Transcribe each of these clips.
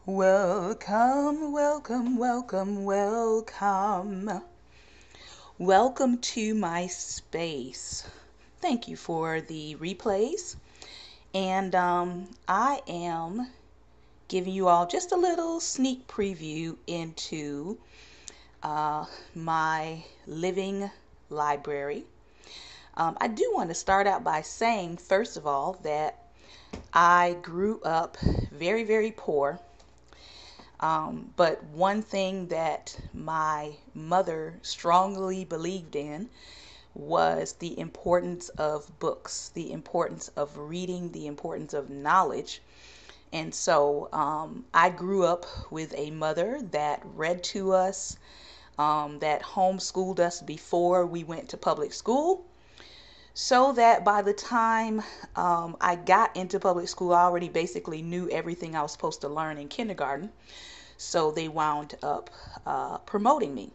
Welcome, welcome, welcome, welcome. Welcome to my space. Thank you for the replays. And I am giving you all just a little sneak preview into my living library. I do want to start out by saying, first of all, that I grew up very, very poor. But one thing that my mother strongly believed in was the importance of books, the importance of reading, the importance of knowledge. And so I grew up with a mother that read to us, that homeschooled us before we went to public school, so that by the time I got into public school, I already basically knew everything I was supposed to learn in kindergarten. So they wound up promoting me.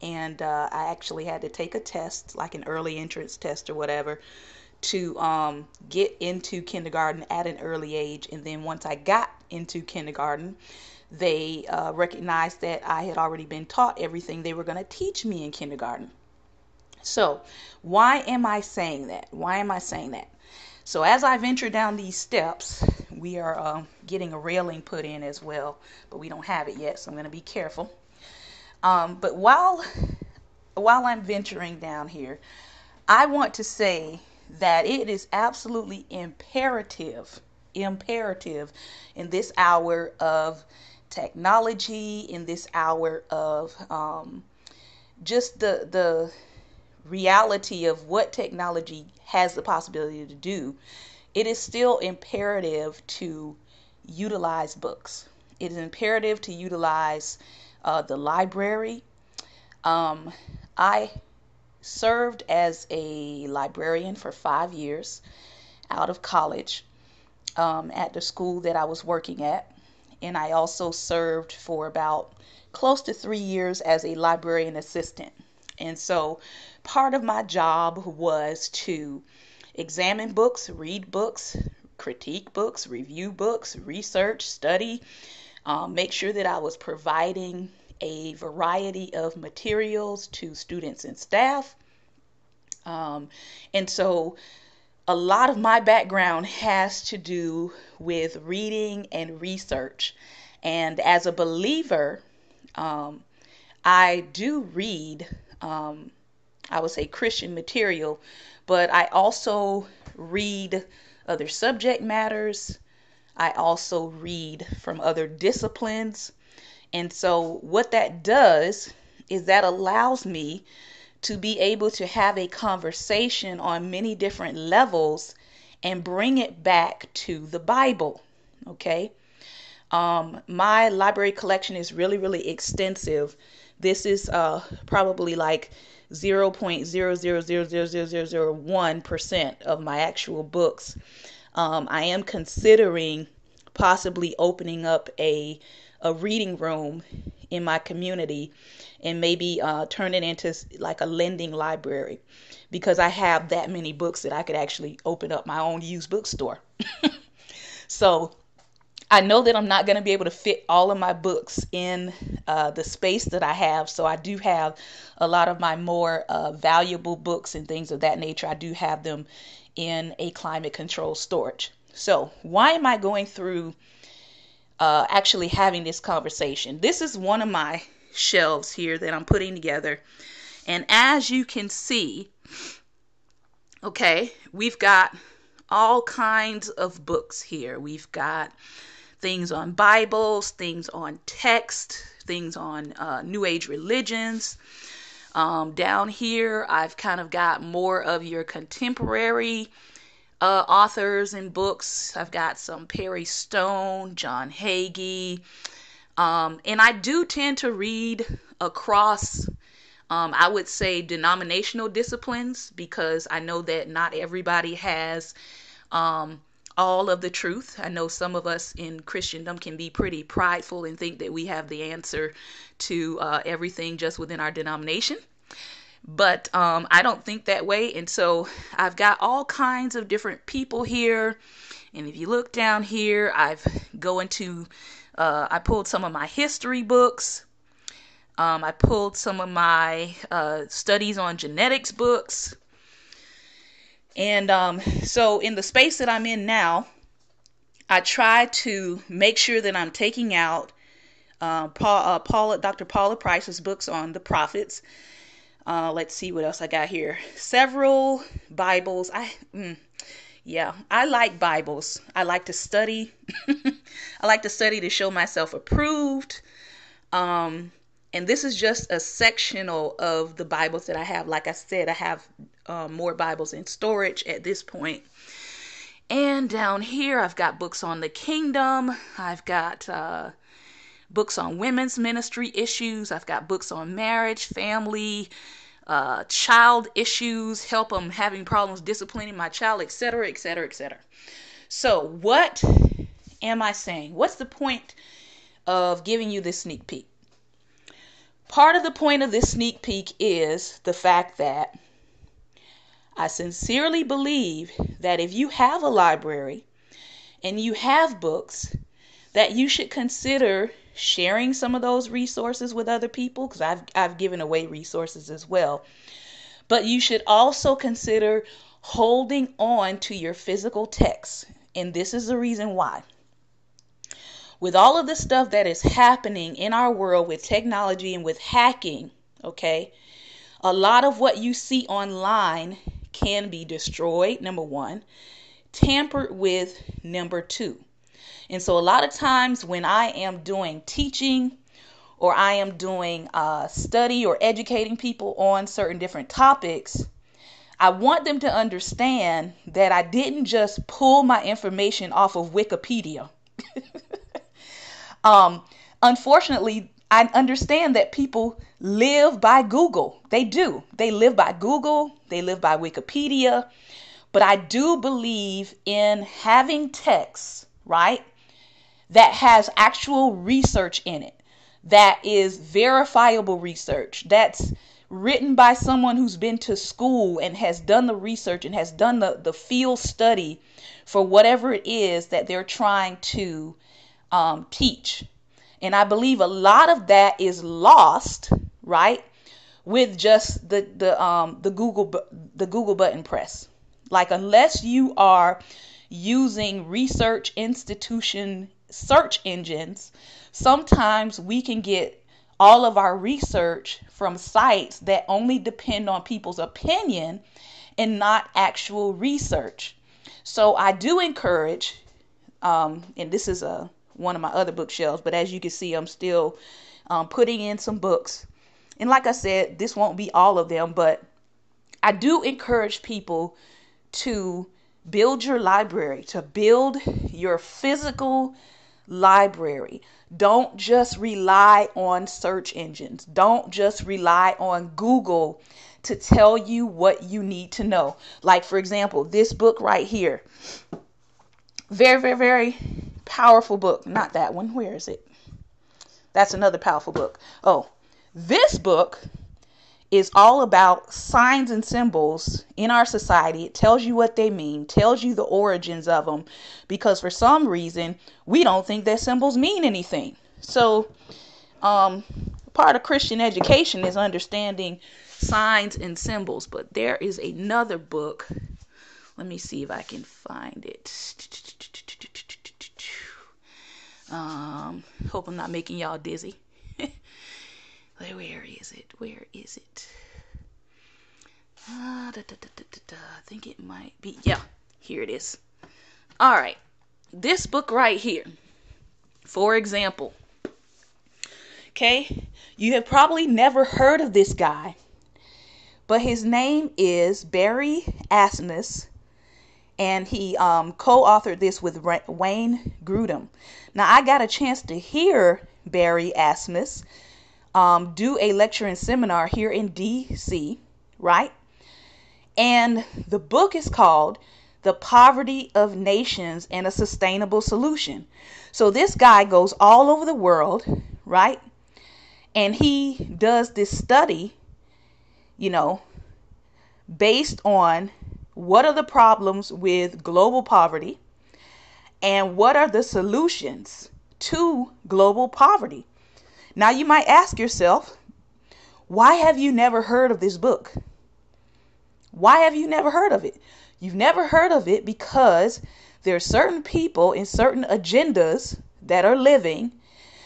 And I actually had to take a test, like an early entrance test or whatever, to get into kindergarten at an early age. And then once I got into kindergarten, they recognized that I had already been taught everything they were going to teach me in kindergarten. So why am I saying that? Why am I saying that? So as I venture down these steps, we are getting a railing put in as well, but we don't have it yet, so I'm going to be careful. But while I'm venturing down here, I want to say that it is absolutely imperative in this hour of technology, in this hour of just the reality of what technology has the possibility to do. It is still imperative to utilize books. It is imperative to utilize the library. I served as a librarian for 5 years out of college at the school that I was working at. And I also served for about close to 3 years as a librarian assistant. And so part of my job was to examine books, read books, critique books, review books, research, study, make sure that I was providing a variety of materials to students and staff. And so a lot of my background has to do with reading and research. And as a believer, I do read, I would say, Christian material, but I also read other subject matters. I also read from other disciplines. And so what that does is that allows me to be able to have a conversation on many different levels and bring it back to the Bible. Okay. My library collection is really, really extensive. This is probably like 0.0000001% of my actual books. I am considering possibly opening up a reading room in my community and maybe turn it into like a lending library, because I have that many books that I could actually open up my own used bookstore. So I know that I'm not going to be able to fit all of my books in the space that I have. So I do have a lot of my more valuable books and things of that nature. I do have them in a climate controlled storage. So why am I going through actually having this conversation? This is one of my shelves here that I'm putting together. And as you can see, okay, we've got all kinds of books here. We've got things on Bibles, things on text, things on New Age religions. Down here, I've kind of got more of your contemporary authors and books. I've got some Perry Stone, John Hagee. And I do tend to read across, I would say, denominational disciplines, because I know that not everybody has all of the truth. I know some of us in Christendom can be pretty prideful and think that we have the answer to everything just within our denomination. But I don't think that way. And so I've got all kinds of different people here And if you look down here, I pulled some of my history books. I pulled some of my studies on genetics books. And so in the space that I'm in now, I try to make sure that I'm taking out Dr. Paula Price's books on the prophets. Let's see what else I got here. Several Bibles. I like Bibles. I like to study. I like to study to show myself approved. And this is just a sectional of the Bibles that I have. Like I said, I have more Bibles in storage at this point. And down here, I've got books on the kingdom. I've got books on women's ministry issues. I've got books on marriage, family, child issues, help them having problems disciplining my child, etc., etc., etc. So what am I saying? What's the point of giving you this sneak peek? Part of the point of this sneak peek is the fact that I sincerely believe that if you have a library and you have books, that you should consider sharing some of those resources with other people, because I've given away resources as well. But you should also consider holding on to your physical texts. And this is the reason why. With all of the stuff that is happening in our world with technology and with hacking, okay, a lot of what you see online can be destroyed, number one, tampered with, number two. And so a lot of times when I am doing teaching or I am doing study or educating people on certain different topics, I want them to understand that I didn't just pull my information off of Wikipedia. Unfortunately, I understand that people live by Google. They do. They live by Google. They live by Wikipedia. But I do believe in having texts, right, that has actual research in it, that is verifiable research, that's written by someone who's been to school and has done the research and has done the field study for whatever it is that they're trying to teach. And I believe a lot of that is lost, right, with just the Google button press. Like, unless you are using research institution search engines, sometimes we can get all of our research from sites that only depend on people's opinion and not actual research. So I do encourage, and this is one of my other bookshelves, but as you can see, I'm still putting in some books. And like I said, this won't be all of them, but I do encourage people to build your library, to build your physical library. Don't just rely on search engines. Don't just rely on Google to tell you what you need to know. Like, for example, this book right here. Very, very, very powerful book. Not that one. Where is it? That's another powerful book. Oh, this book is all about signs and symbols in our society. It tells you what they mean, tells you the origins of them, because for some reason, we don't think that symbols mean anything. So, part of Christian education is understanding signs and symbols. But there is another book. Let me see if I can find it. Hope I'm not making y'all dizzy. Where is it? Where is it? I think it might be. Yeah, here it is. All right. This book right here, for example. Okay. You have probably never heard of this guy, but his name is Barry Asmus, and he co-authored this with Wayne Grudem. Now, I got a chance to hear Barry Asmus do a lecture and seminar here in DC, right? And the book is called The Poverty of Nations and a Sustainable Solution. So this guy goes all over the world, right? And he does this study, based on what are the problems with global poverty, And what are the solutions to global poverty? Now you might ask yourself, why have you never heard of this book? Why have you never heard of it? You've never heard of it because there are certain people in certain agendas that are living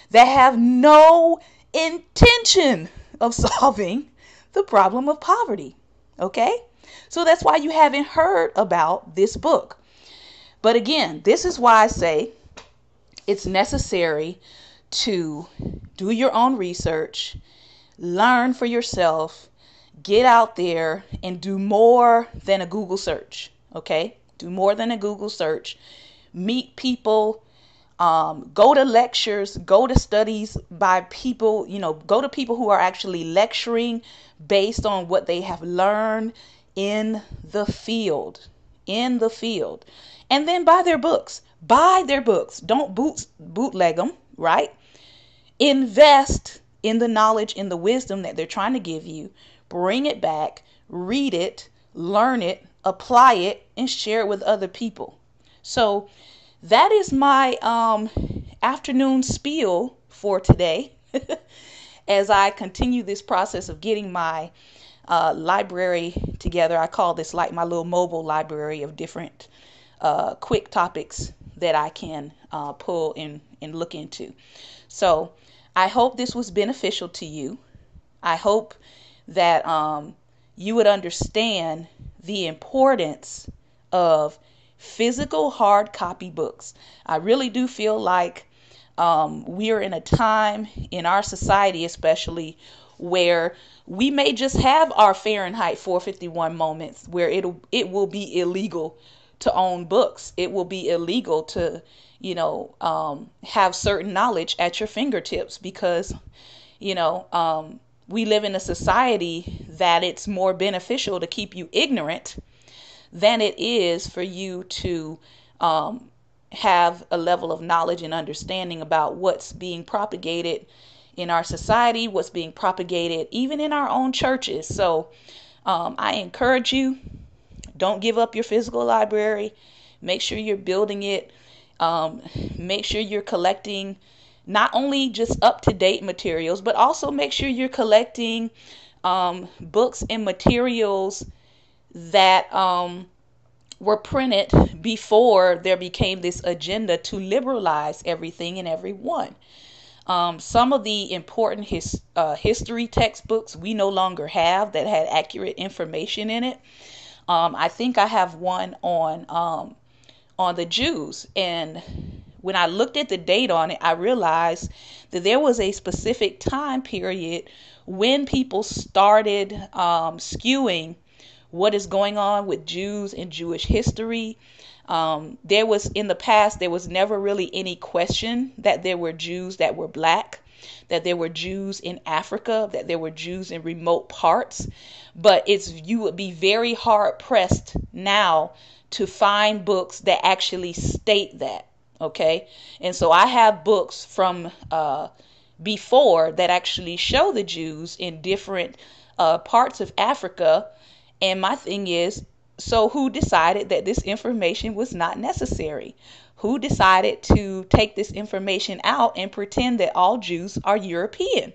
that have no intention of solving the problem of poverty. Okay? So that's why you haven't heard about this book. But again, this is why I say it's necessary to do your own research, learn for yourself, get out there and do more than a Google search. Okay? Do more than a Google search. Meet people, go to lectures, go to studies by people, go to people who are actually lecturing based on what they have learned in the field, and then buy their books. Don't bootleg them, right? Invest in the knowledge, in the wisdom that they're trying to give you. Bring it back, read it, learn it, apply it, and share it with other people. So that is my afternoon spiel for today as I continue this process of getting my library together. I call this like my little mobile library of different quick topics that I can pull and look into. So I hope this was beneficial to you. I hope that you would understand the importance of physical hard copy books. I really do feel like we're in a time in our society, especially, where we may just have our Fahrenheit 451 moments where it will be illegal to own books. It will be illegal to, have certain knowledge at your fingertips because, we live in a society that it's more beneficial to keep you ignorant than it is for you to have a level of knowledge and understanding about what's being propagated in our society, what's being propagated even in our own churches. So I encourage you, don't give up your physical library. Make sure you're building it. Make sure you're collecting not only just up-to-date materials, but also make sure you're collecting books and materials that were printed before there became this agenda to liberalize everything and everyone. Some of the important history textbooks we no longer have that had accurate information in it. I think I have one on the Jews, and when I looked at the date on it, I realized that there was a specific time period when people started skewing what is going on with Jews and Jewish history. There was, in the past, there was never really any question that there were Jews that were black, that there were Jews in Africa, that there were Jews in remote parts. But you would be very hard pressed now to find books that actually state that. Okay. And so I have books from before that actually show the Jews in different parts of Africa. And my thing is, so who decided that this information was not necessary? Who decided to take this information out and pretend that all Jews are European?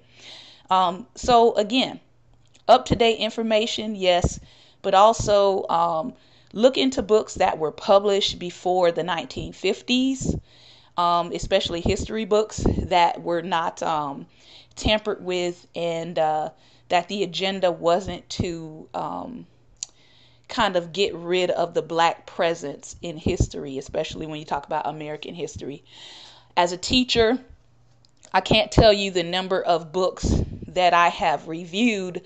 So again, up-to-date information, yes, but also look into books that were published before the 1950s, especially history books that were not tampered with, and that the agenda wasn't to kind of get rid of the black presence in history, especially when you talk about American history. As a teacher, I can't tell you the number of books that I have reviewed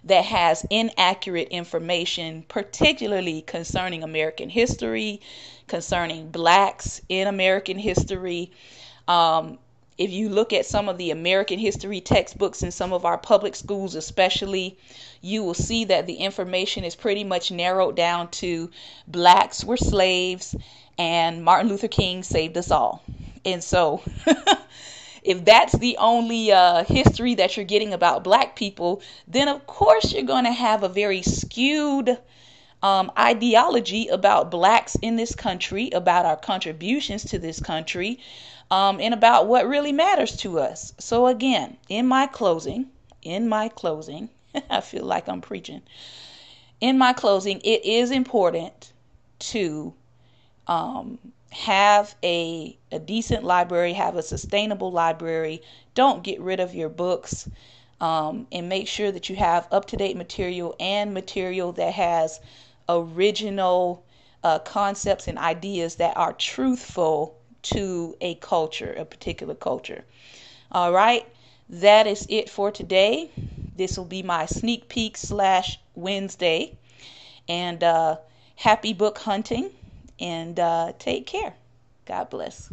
that has inaccurate information, particularly concerning American history, concerning blacks in American history. If you look at some of the American history textbooks in some of our public schools especially, you will see that the information is pretty much narrowed down to blacks were slaves and Martin Luther King saved us all. And so if that's the only history that you're getting about black people, then of course you're going to have a very skewed ideology about blacks in this country, about our contributions to this country, and about what really matters to us. So again, in my closing, I feel like I'm preaching. In my closing, it is important to have a decent library, have a sustainable library. Don't get rid of your books, and make sure that you have up-to-date material and material that has original concepts and ideas that are truthful to a culture, a particular culture. All right, that is it for today. This will be my sneak peek / Wednesday. And happy book hunting, and take care. God bless.